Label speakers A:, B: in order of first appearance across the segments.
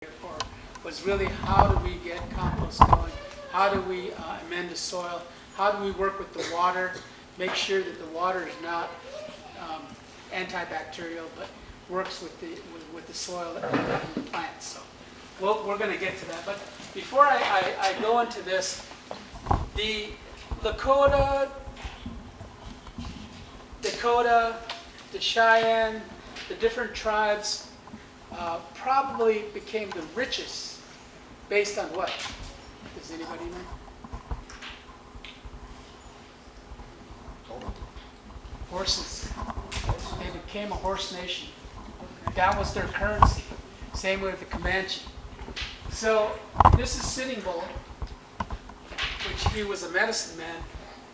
A: for was really how do we get compost going? How do we amend the soil? How do we work with the water? Make sure that the water is not antibacterial, but works with the soil and the plants. So we're going to get to that. But before I go into this, the Lakota, the Cheyenne, the different tribes probably became the richest based on what? Does anybody know? Horses. They became a horse nation. That was their currency. Same with the Comanche. So this is Sitting Bull, which he was a medicine man.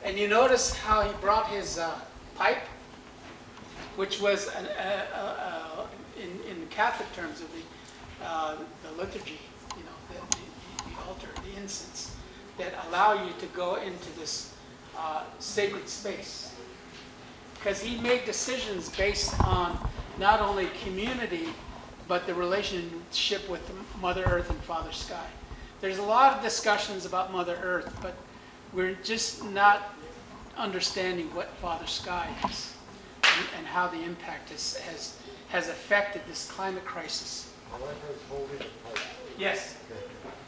A: And you notice how he brought his pipe, which was in Catholic terms of the liturgy, you know, the altar, the incense, that allow you to go into this sacred space. Because he made decisions based on not only community, but the relationship with Mother Earth and Father Sky. There's a lot of discussions about Mother Earth, but we're just not understanding what Father Sky is and how the impact has affected this climate crisis. Yes.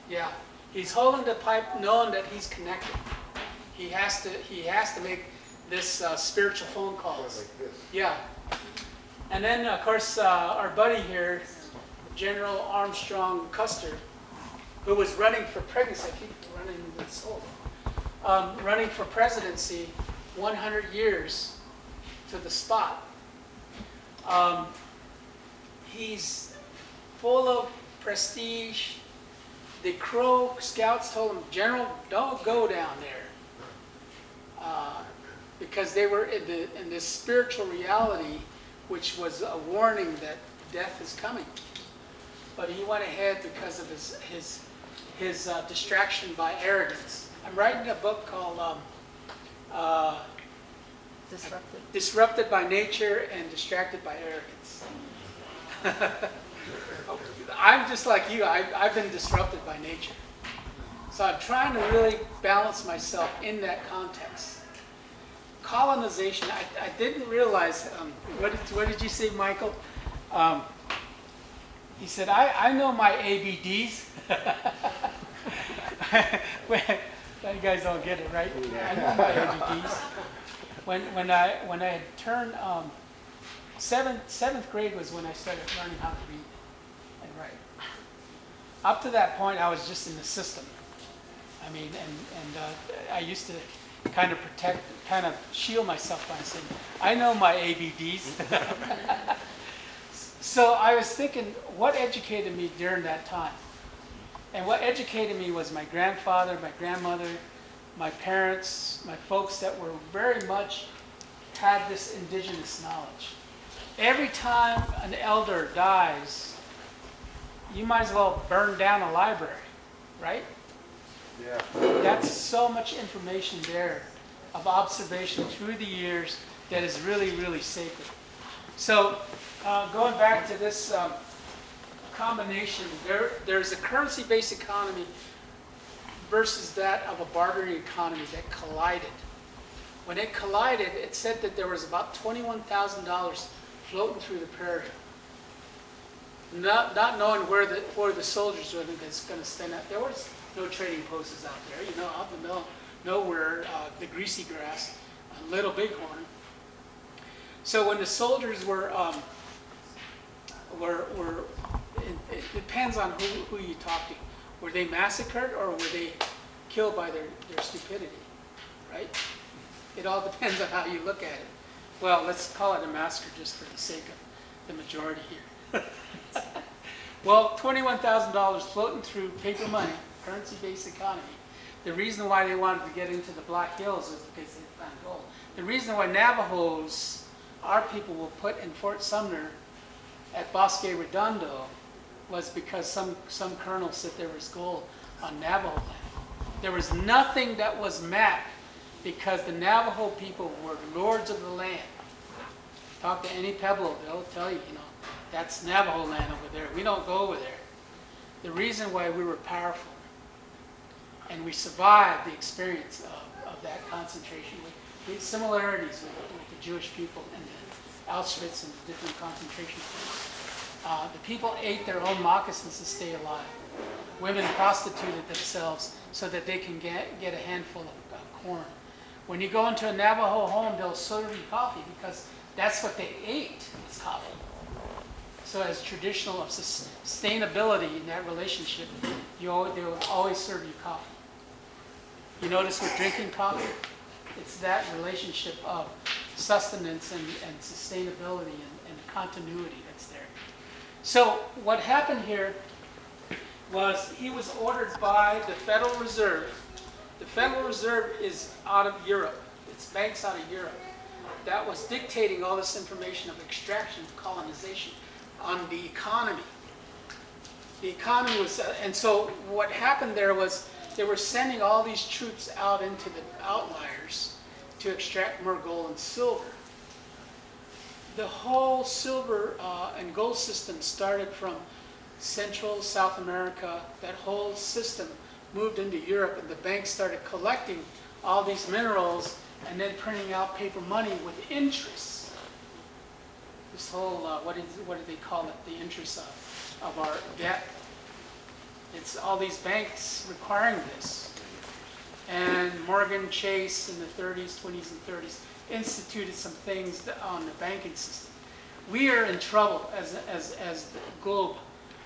A: Yeah. He's holding the pipe knowing that he's connected. He has to make this spiritual phone calls. Yeah. And then, of course, our buddy here, General Armstrong Custer, who was running for pregnancy, I keep running this whole, running for presidency 100 years to the spot. He's full of prestige. The Crow Scouts told him, General, don't go down there. Because they were in this spiritual reality, which was a warning that death is coming. But he went ahead because of his distraction by arrogance. I'm writing a book called Disrupted by Nature and Distracted by Arrogance. I'm just like you. I've been disrupted by nature. So I'm trying to really balance myself in that context. Colonization, I didn't realize, what did you say, Michael? He said, I know my ABDs. You guys don't get it, right? I know my ABDs. When I had turned, seventh grade was when I started learning how to read and write. Up to that point, I was just in the system. I mean, and I used to kind of shield myself by saying, I know my ABDs. So I was thinking, what educated me during that time? And what educated me was my grandfather, my grandmother, my parents, my folks that were very much had this indigenous knowledge. Every time an elder dies, you might as well burn down a library, right? Yeah. That's so much information there of observation through the years that is really, really sacred. So going back to this combination, there's a currency-based economy versus that of a bartering economy that collided. When it collided, it said that there was about $21,000 floating through the prairie. Not knowing where the soldiers were going to stand up. There was no trading posts out there. You know, out in the middle, nowhere, the greasy grass, Little Bighorn. So when the soldiers were it depends on who you talk to. Were they massacred or were they killed by their stupidity, right? It all depends on how you look at it. Well, let's call it a massacre just for the sake of the majority here. Well, $21,000 floating through paper money, currency-based economy. The reason why they wanted to get into the Black Hills is because they found gold. The reason why Navajos, our people, were put in Fort Sumner at Bosque Redondo was because some colonel said there was gold on Navajo land. There was nothing that was mapped because the Navajo people were lords of the land. Talk to any Pueblo, they'll tell you, you know, that's Navajo land over there. We don't go over there. the reason why we were powerful and we survived the experience of that concentration, with similarities with the Jewish people and the Auschwitz and the different concentration camps. The people ate their own moccasins to stay alive. Women prostituted themselves so that they can get a handful of corn. When you go into a Navajo home, they'll serve you coffee because that's what they ate, is coffee. So as traditional of sustainability in that relationship, they will always serve you coffee. You notice with drinking coffee, it's that relationship of sustenance and sustainability and continuity that's there. So what happened here was he was ordered by the Federal Reserve. The Federal Reserve is out of Europe. It's banks out of Europe. That was dictating all this information of extraction, colonization on the economy. The economy was, and so what happened there was they were sending all these troops out into the outliers to extract more gold and silver. The whole silver and gold system started from Central South America. That whole system moved into Europe, and the banks started collecting all these minerals and then printing out paper money with interest. This whole, what do they call it? The interest of our debt. It's all these banks requiring this. And Morgan Chase in the 30s, 20s, and 30s instituted some things on the banking system. We are in trouble as the globe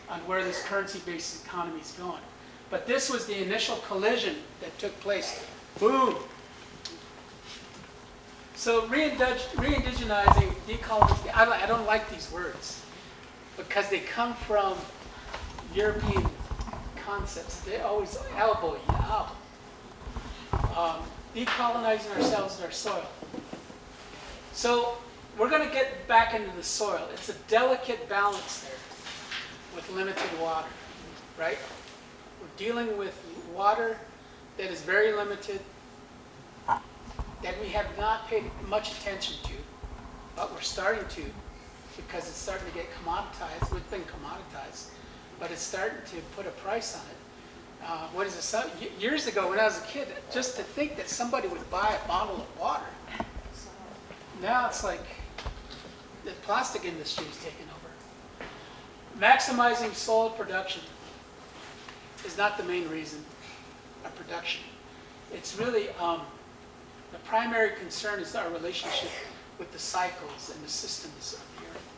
A: on where this currency-based economy is going. But this was the initial collision that took place. Boom! So re-indigenizing, decolonizing, I don't like these words because they come from European concepts. They always elbow you out. Decolonizing ourselves and our soil. So we're going to get back into the soil. It's a delicate balance there with limited water, right? We're dealing with water that is very limited, that we have not paid much attention to, but we're starting to, because it's starting to get commoditized. We've been commoditized, but it's starting to put a price on it. What is it? Years ago, when I was a kid, just to think that somebody would buy a bottle of water. Now it's like the plastic industry is taking over. Maximizing soil production is not the main reason of production. It's really the primary concern is our relationship with the cycles and the systems of the earth.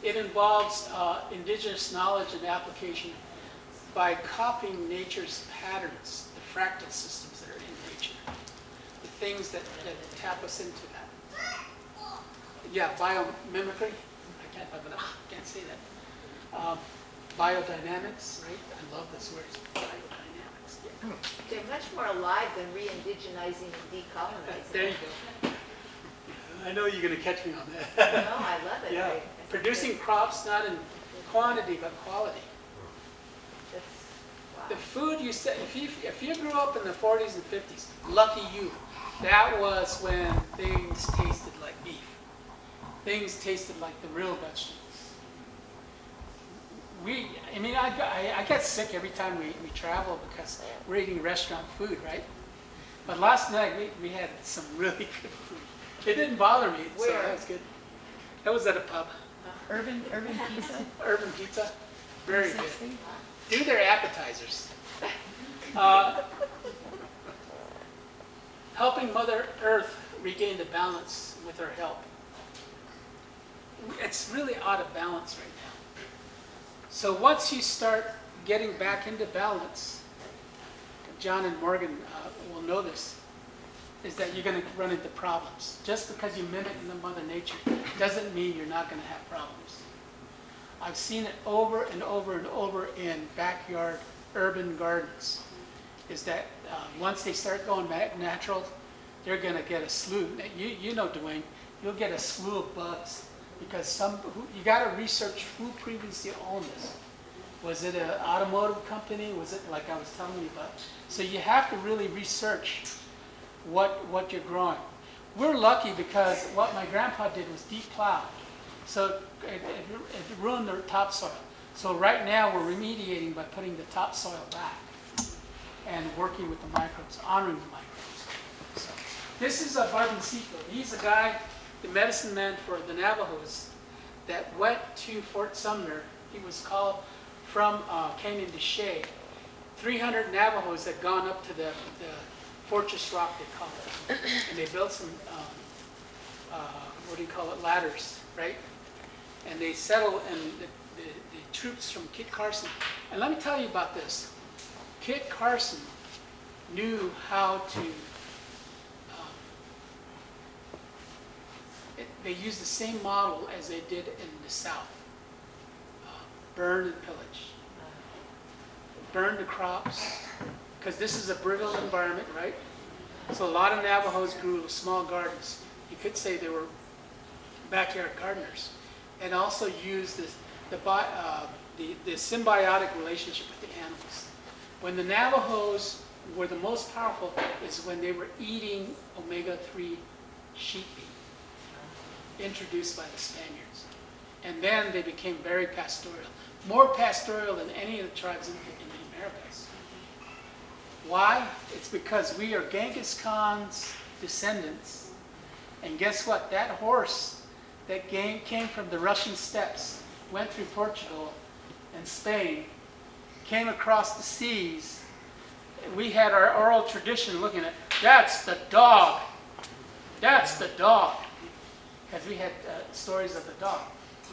A: It involves indigenous knowledge and application by copying nature's patterns, the fractal systems that are in nature, the things that tap us into that. Yeah, biomimicry. I can't say that. Biodynamics, right? I love this word. Biodynamics. Yeah.
B: They're much more alive than re-indigenizing and decolonizing.
A: There you go. I know you're going to catch me on that.
B: No, I love it.
A: Yeah. Producing crops not in quantity but quality.
B: Wow.
A: The food you said, if you grew up in the 40s and 50s, lucky you. That was when things tasted like beef. Things tasted like the real vegetables. I get sick every time we travel because we're eating restaurant food, right? But last night we had some really good food. It didn't bother me, so that was good. That was at a pub.
C: Urban Pizza.
A: Urban Pizza, very good. Do their appetizers. Helping Mother Earth regain the balance with her help. It's really out of balance right now. So once you start getting back into balance, John and Morgan will know this, is that you're going to run into problems. Just because you mimic the Mother Nature doesn't mean you're not going to have problems. I've seen it over and over and over in backyard urban gardens, is that once they start going back natural, they're going to get a slew. You know, Dwayne, you'll get a slew of bugs because you got to research who previously owned this. Was it an automotive company? Was it like I was telling you about? So you have to really research what you're growing. We're lucky because what my grandpa did was deep plow. So it ruined the topsoil. So right now, we're remediating by putting the topsoil back and working with the microbes, honoring the microbes. So, this is a Barboncito. He's a guy, the medicine man for the Navajos, that went to Fort Sumner. He was called from Canyon de Chelly. 300 Navajos had gone up to the Fortress Rock, they call it. And they built some, ladders, right? And they settled, and the troops from Kit Carson. And let me tell you about this. Kit Carson knew how to, they used the same model as they did in the South. Burn and pillage. Burn the crops, because this is a brittle environment, right? So a lot of Navajos grew small gardens. You could say they were backyard gardeners. And also used the symbiotic relationship with the animals. When the Navajos were the most powerful is when they were eating omega-3 sheep meat, introduced by the Spaniards. And then they became very pastoral. More pastoral than any of the tribes in the Americas. Why? It's because we are Genghis Khan's descendants. And guess what? That horse that came from the Russian steppes, went through Portugal and Spain, came across the seas. We had our oral tradition looking at, that's the dog. That's the dog. Because we had stories of the dog.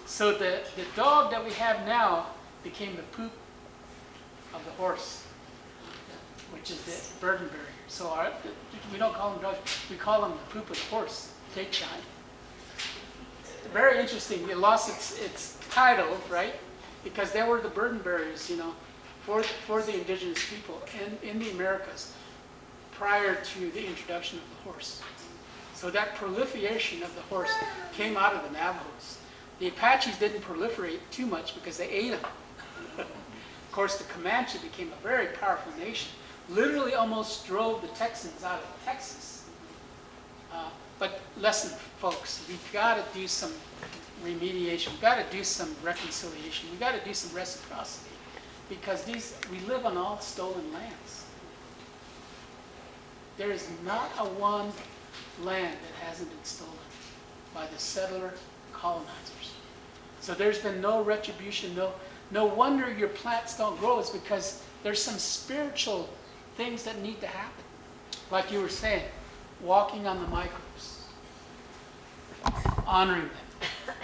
A: So the dog that we have now became the poop of the horse, which is the burden barrier. So we don't call them dogs, we call them the poop of the horse, take shine. Very interesting. It lost its title, right? Because they were the burden bearers, for the indigenous people in the Americas prior to the introduction of the horse. So that proliferation of the horse came out of the Navajos. The Apaches didn't proliferate too much because they ate them. Of course, the Comanche became a very powerful nation. Literally almost drove the Texans out of Texas. But listen, folks, we've got to do some remediation. We've got to do some reconciliation. We've got to do some reciprocity. Because we live on all stolen lands. There is not a one land that hasn't been stolen by the settler colonizers. So there's been no retribution. No wonder your plants don't grow. It's because there's some spiritual things that need to happen. Like you were saying, walking on the microbes, honoring them.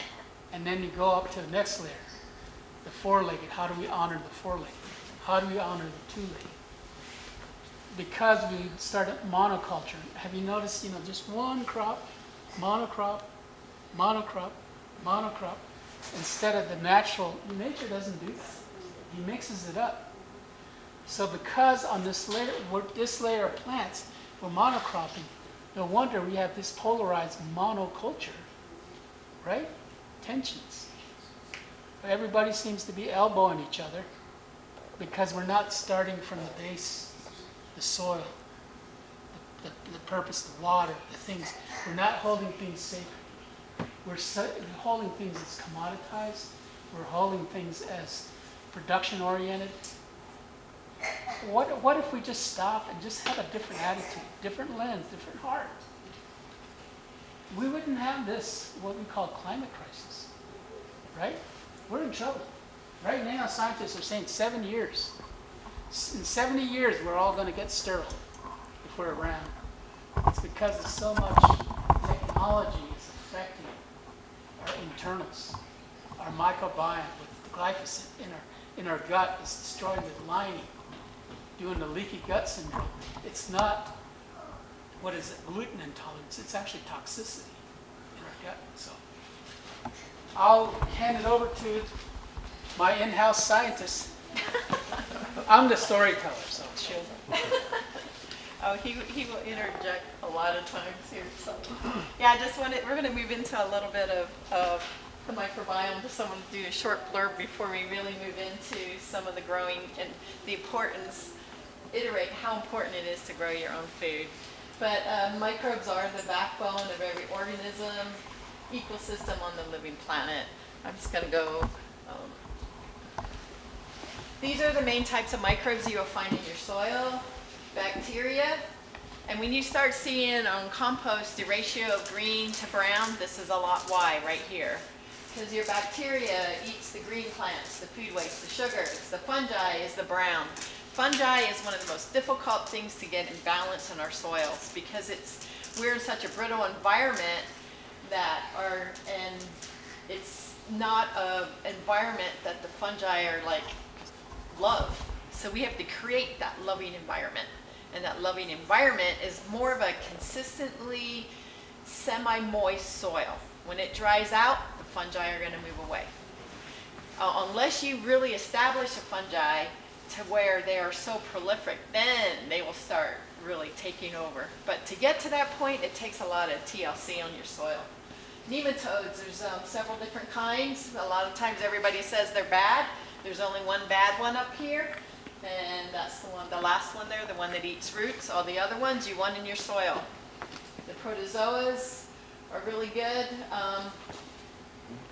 A: And then you go up to the next layer, the four-legged. How do we honor the four-legged? How do we honor the two-legged? Because we started monoculture. Have you noticed, just one crop, monocrop, monocrop, monocrop, instead of the natural. Nature doesn't do that. He mixes it up. So because on this layer of plants, we're monocropping, no wonder we have this polarized monoculture, right? Tensions. But everybody seems to be elbowing each other because we're not starting from the base, the soil, the purpose, the water, the things. We're not holding things sacred. We're holding things as commoditized. We're holding things as production-oriented. What if we just stop and just have a different attitude, different lens, different heart? We wouldn't have this, what we call climate crisis, right? We're in trouble. Right now, scientists are saying 7 years. In 70 years, we're all going to get sterile if we're around. It's because of so much technology is affecting our internals, our microbiome with glyphosate in our gut is destroying the lining, doing the leaky gut syndrome. It's not, gluten intolerance. It's actually toxicity in our gut. So I'll hand it over to my in-house scientist. I'm the storyteller, so she'll.
C: Oh, he will interject a lot of times here. So, yeah, we're going to move into a little bit of the microbiome. Just want to do a short blurb before we really move into some of the growing and the importance, iterate how important it is to grow your own food. But microbes are the backbone of every organism, ecosystem on the living planet. I'm just going to go These are the main types of microbes you will find in your soil, bacteria. And when you start seeing on compost the ratio of green to brown, this is a lot why right here. Because your bacteria eats the green plants, the food waste, the sugars. The fungi is the brown. Fungi is one of the most difficult things to get in balance in our soils because we're in such a brittle environment and it's not an environment that the fungi are like love. So we have to create that loving environment. And that loving environment is more of a consistently semi-moist soil. When it dries out, the fungi are going to move away. Unless you really establish a fungi to where they are so prolific, then they will start really taking over. But to get to that point, it takes a lot of TLC on your soil. Nematodes, there's several different kinds. A lot of times everybody says they're bad. There's only one bad one up here. And that's the last one there, the one that eats roots. All the other ones you want in your soil. The protozoas are really good.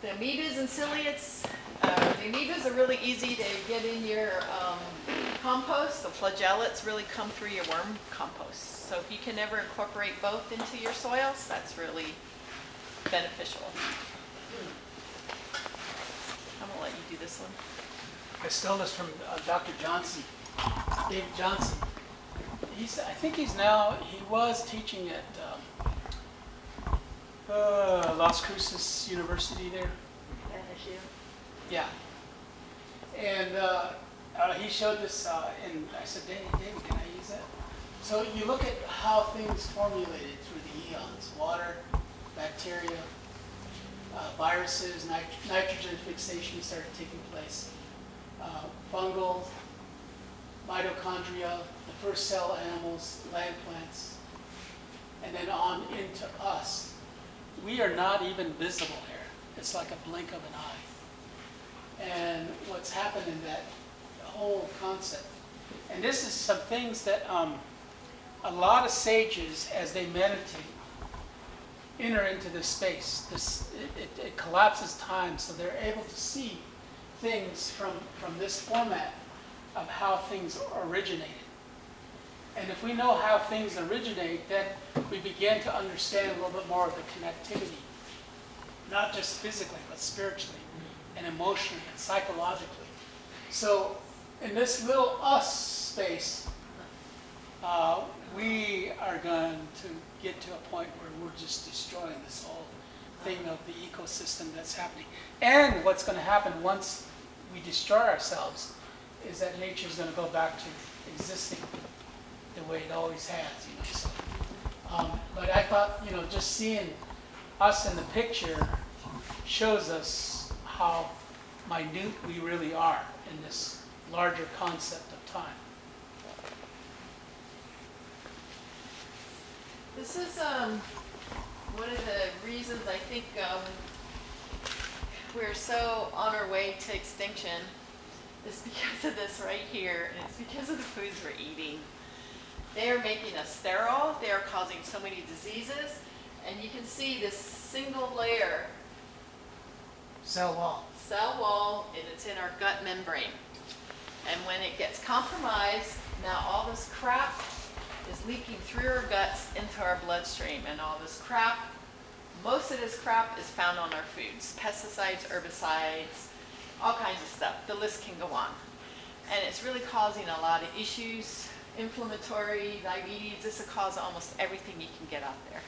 C: The amoebas and ciliates, the amoebas are really easy to get in your compost. The flagellates really come through your worm compost. So if you can ever incorporate both into your soils, that's really beneficial. I'm going to let you do this one.
A: I stole this from Dr. Johnson, Dave Johnson. I think he was teaching at Las Cruces University there.
B: MSU.
A: Yeah. And he showed this, and I said, David, can I use that? So you look at how things formulated through the eons: water, bacteria, viruses, nitrogen fixation started taking place. Fungal, mitochondria, the first cell animals, land plants, and then on into us. We are not even visible here. It's like a blink of an eye. And what's happened in that whole concept. And this is some things that a lot of sages, as they meditate, enter into this space. It collapses time, so they're able to see things from this format of how things originated. And if we know how things originate, then we begin to understand a little bit more of the connectivity, not just physically, but spiritually and emotionally and psychologically. So in this little us space, we are going to get to a point where we're just destroying this whole thing of the ecosystem that's happening. And what's going to happen once we destroy ourselves is that nature's going to go back to existing the way it always has. So, but I thought, just seeing us in the picture shows us how minute we really are in this larger concept of time.
C: This is one of the reasons I think we're so on our way to extinction is because of this right here, and it's because of the foods we're eating. They are making us sterile, they are causing so many diseases, and you can see this single layer
A: Cell wall,
C: and it's in our gut membrane. And when it gets compromised, now all this crap is leaking through our guts into our bloodstream, and all this crap, most of this crap is found on our foods: pesticides, herbicides, all kinds of stuff. The list can go on. And it's really causing a lot of issues: inflammatory, diabetes. This is cause almost everything you can get out there.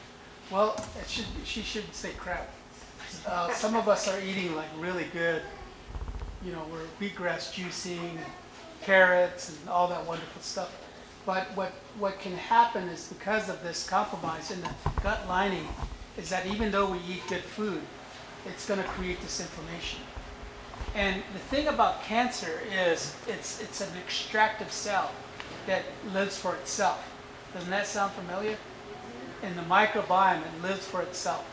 A: Well, she should say crap. Some of us are eating like really good, we're wheatgrass juicing, and carrots, and all that wonderful stuff. But what can happen is, because of this compromise in the gut lining, is that even though we eat good food, it's going to create this inflammation. And the thing about cancer is it's an extractive cell that lives for itself. Doesn't that sound familiar? In the microbiome, it lives for itself.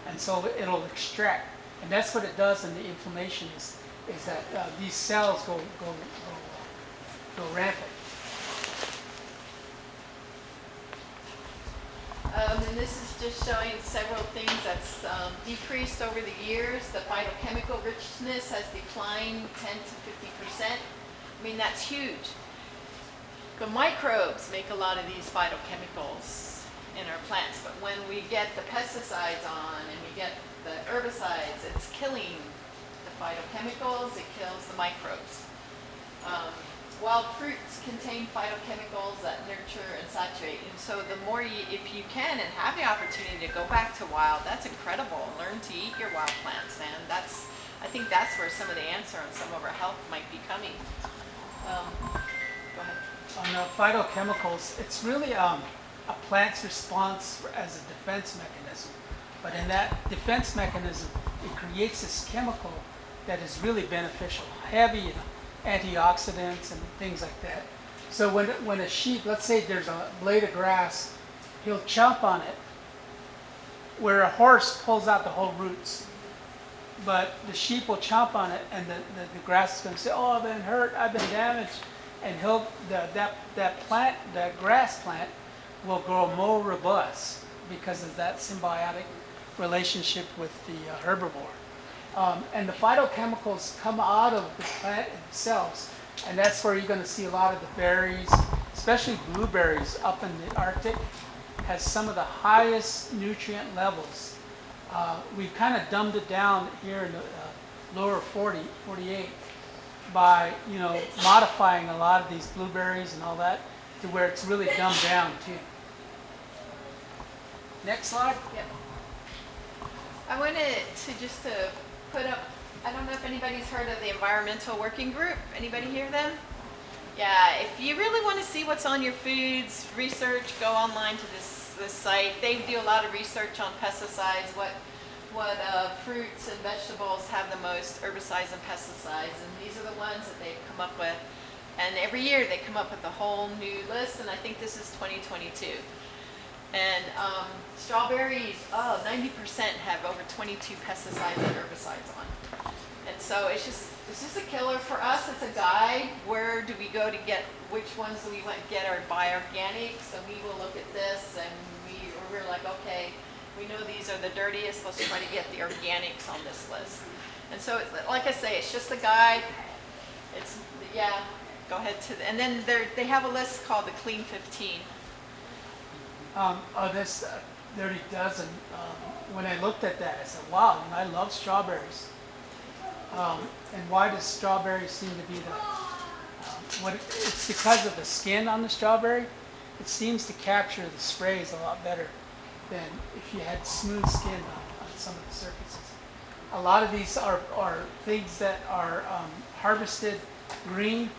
A: And so it'll extract. And that's what it does in the inflammation, is that these cells go rampant.
C: And this is just showing several things that's decreased over the years. The phytochemical richness has declined 10 to 50%. I mean, that's huge. The microbes make a lot of these phytochemicals in our plants, but when we get the pesticides on and we get the herbicides, it's killing the phytochemicals, it kills the microbes. Wild fruits contain phytochemicals that nurture and saturate, and so the more you, if you can and have the opportunity to go back to wild, that's incredible. Learn to eat your wild plants, man. I think that's where some of the answer on some of our health might be coming. Go ahead.
A: On phytochemicals, it's really a plant's response as a defense mechanism. But in that defense mechanism, it creates this chemical that is really beneficial, heavy in antioxidants and things like that. So when a sheep, let's say there's a blade of grass, he'll chomp on it, where a horse pulls out the whole roots. But the sheep will chomp on it, and the grass is going to say, "Oh, I've been hurt, I've been damaged," and that grass plant will grow more robust because of that symbiotic relationship with the herbivore. And the phytochemicals come out of the plant themselves, and that's where you're going to see a lot of the berries, especially blueberries up in the Arctic, has some of the highest nutrient levels. We've kind of dumbed it down here in the lower 48 by modifying a lot of these blueberries and all that to where it's really dumbed down too. Next slide.
C: Yep. I wanted to put up, I don't know if anybody's heard of the Environmental Working Group. Anybody hear them? Yeah, if you really want to see what's on your foods, research, go online to this site. They do a lot of research on pesticides, what fruits and vegetables have the most herbicides and pesticides, and these are the ones that they've come up with. And every year they come up with a whole new list, and I think this is 2022. And strawberries, 90% have over 22 pesticides and herbicides on. And so it's just a killer for us. It's a guide. Where do we go to get, which ones do we want to get or buy organic? So we will look at this, and we're like, okay, we know these are the dirtiest. Let's try to get the organics on this list. And so, like I say, it's just a guide. It's, yeah, go ahead and then they have a list called the Clean 15.
A: This Dirty Dozen, when I looked at that, I said, wow, I love strawberries. And why does strawberries seem to be it's because of the skin on the strawberry. It seems to capture the sprays a lot better than if you had smooth skin on some of the surfaces. A lot of these are things that are harvested green,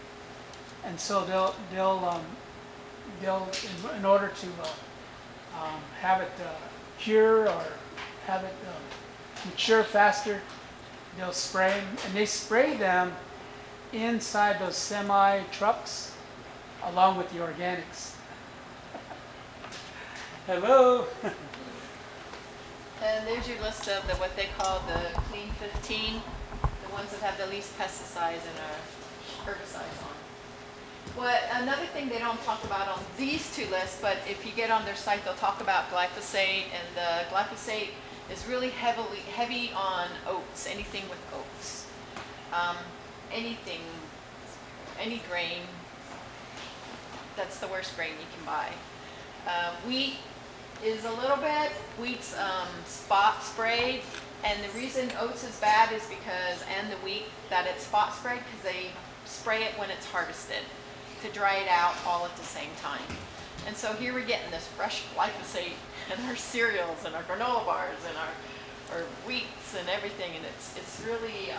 A: and so they'll in order to have it cure or have it mature faster, they'll spray them, and they spray them inside those semi trucks along with the organics. Hello.
C: And there's your list of what they call the Clean 15, the ones that have the least pesticides and herbicides on. Another thing they don't talk about on these two lists, but if you get on their site, they'll talk about glyphosate, and the glyphosate is really heavy on oats, anything with oats. Anything, any grain, that's the worst grain you can buy. Wheat is a little bit, wheat's spot sprayed, and the reason oats is bad is because, and the wheat, that it's spot sprayed because they spray it when it's harvested to dry it out all at the same time. And so here we're getting this fresh glyphosate in our cereals and our granola bars and our wheats and everything, and it's really,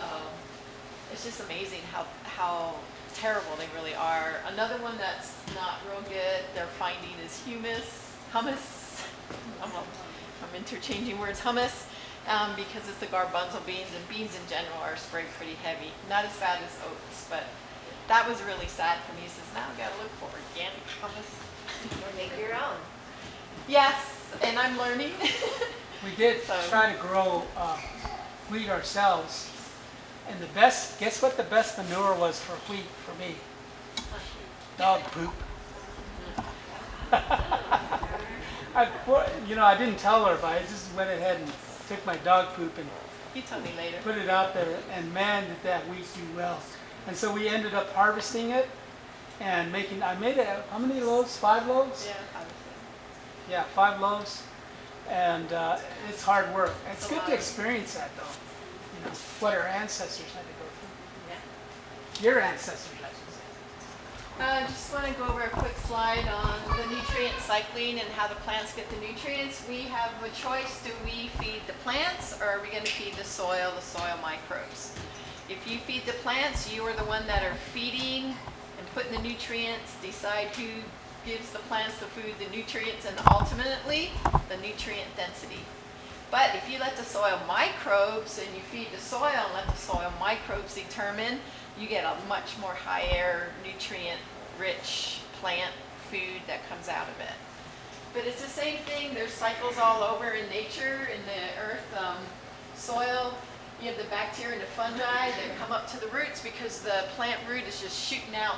C: it's just amazing how terrible they really are. Another one that's not real good they're finding is hummus. I'm interchanging words, hummus, because it's the garbanzo beans, and beans in general are sprayed pretty heavy. Not as bad as oats, but that was really sad for me. He says, now I've got to look for organic hummus.
B: Or make your own.
C: Yes, and I'm learning.
A: We did try to grow wheat ourselves, and guess what the best manure was for wheat for me? Dog poop. I didn't tell her, but I just went ahead and took my dog poop and
C: You tell me later.
A: put it out there, and man, did that wheat do well. And so we ended up harvesting it and making, I made it, how many loaves? 5 loaves?
C: Yeah, I would say.
A: Yeah, 5 loaves. And it's hard work. It's
C: a
A: good
C: lot
A: to
C: of-
A: experience that though. You know, what our ancestors had to go
C: Yeah.
A: through. Your ancestors, I should say.
C: I just want to go over a quick slide on the nutrient cycling and how the plants get the nutrients. We have a choice. Do we feed the plants or are we going to feed the soil microbes? If you feed the plants, you are the one that are feeding and putting the nutrients, decide who gives the plants the food, the nutrients, and ultimately the nutrient density. But if you let the soil microbes and you feed the soil and let the soil microbes determine, you get a much more higher nutrient-rich plant food that comes out of it. But it's the same thing. There's cycles all over in nature, in the earth, soil. You have the bacteria and the fungi that come up to the roots because the plant root is just shooting out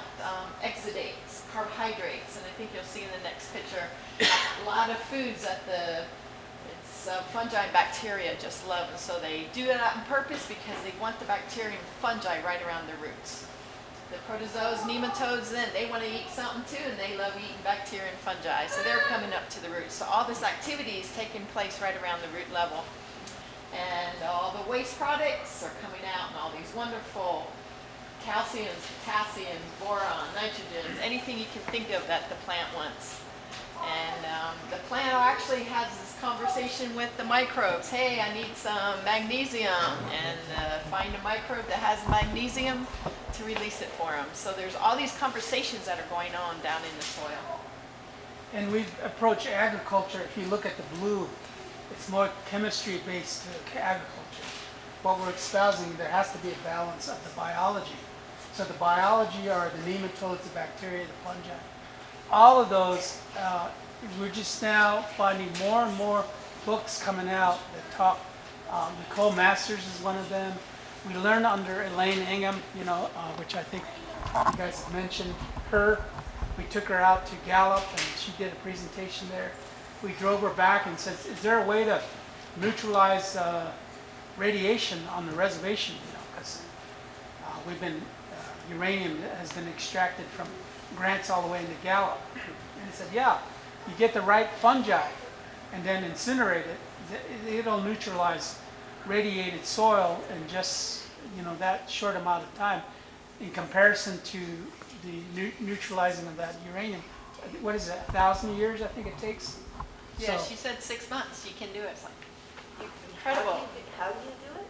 C: exudates, carbohydrates, and I think you'll see in the next picture a lot of foods that fungi and bacteria just love, and so they do it on purpose because they want the bacteria and fungi right around their roots. The protozoas, nematodes, then they want to eat something too, and they love eating bacteria and fungi, so they're coming up to the roots. So all this activity is taking place right around the root level. And all the waste products are coming out, and all these wonderful calciums, potassiums, boron, nitrogens, anything you can think of that the plant wants. And the plant actually has this conversation with the microbes. Hey, I need some magnesium, and find a microbe that has magnesium to release it for them. So there's all these conversations that are going on down in the soil.
A: And we approach agriculture, if you look at the blue, it's more chemistry-based agriculture. What we're espousing, there has to be a balance of the biology. So the biology are the nematodes, the bacteria, the fungi. All of those, we're just now finding more and more books coming out that talk. Nicole Masters is one of them. We learned under Elaine Ingham, which I think you guys have mentioned her. We took her out to Gallup and she did a presentation there. We drove her back and said, is there a way to neutralize radiation on the reservation? Because we've been, uranium has been extracted from Grants all the way into Gallup. And he said, yeah, you get the right fungi and then incinerate it, it'll neutralize radiated soil in just, that short amount of time in comparison to the neutralizing of that uranium. What is it, 1,000 years I think it takes?
C: Yeah,
A: So-
C: she said 6 months. You can do it. It's like incredible.
B: How do you do it?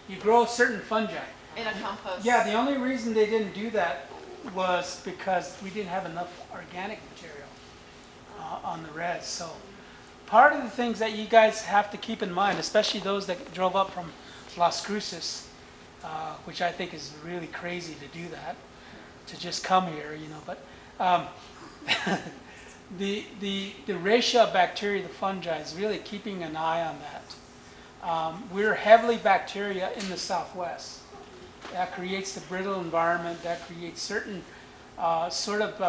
A: You grow certain fungi.
C: In a compost.
A: Yeah, the only reason they didn't do that was because we didn't have enough organic material on the res. So part of the things that you guys have to keep in mind, especially those that drove up from Las Cruces, which I think is really crazy to do that, to just come here, but the ratio of bacteria to fungi is really keeping an eye on that. We're heavily bacteria in the Southwest. That creates the brittle environment, that creates certain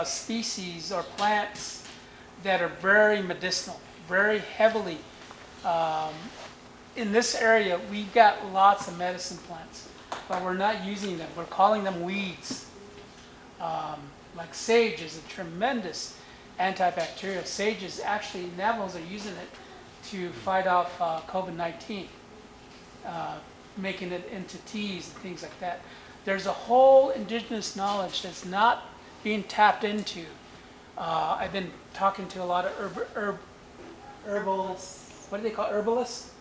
A: species or plants that are very medicinal, very heavily. In this area, we've got lots of medicine plants, but we're not using them. We're calling them weeds. Like sage is a tremendous antibacterial. Sage is actually, Navajos are using it to fight off COVID-19, making it into teas and things like that. There's a whole indigenous knowledge that's not being tapped into. I've been talking to a lot of herbalists. What do they call herbalists?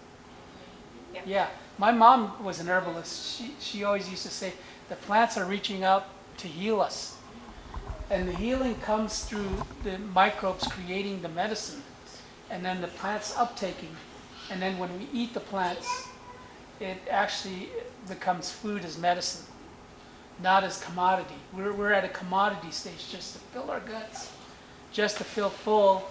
A: Yeah. My mom was an herbalist. She always used to say, the plants are reaching out to heal us. And the healing comes through the microbes creating the medicine, and then the plants uptaking. And then when we eat the plants, it actually becomes food as medicine, not as commodity. We're at a commodity stage just to fill our guts, just to feel full.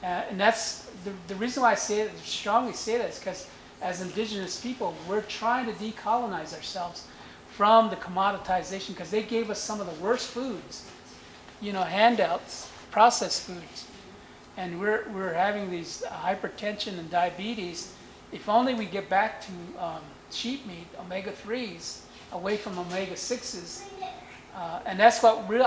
A: And that's the reason why I say it, strongly say that, is because as indigenous people, we're trying to decolonize ourselves from the commoditization, because they gave us some of the worst foods, handouts, processed foods. And we're having these hypertension and diabetes. If only we get back to sheep meat, omega-3s, away from omega-6s. And that's what really,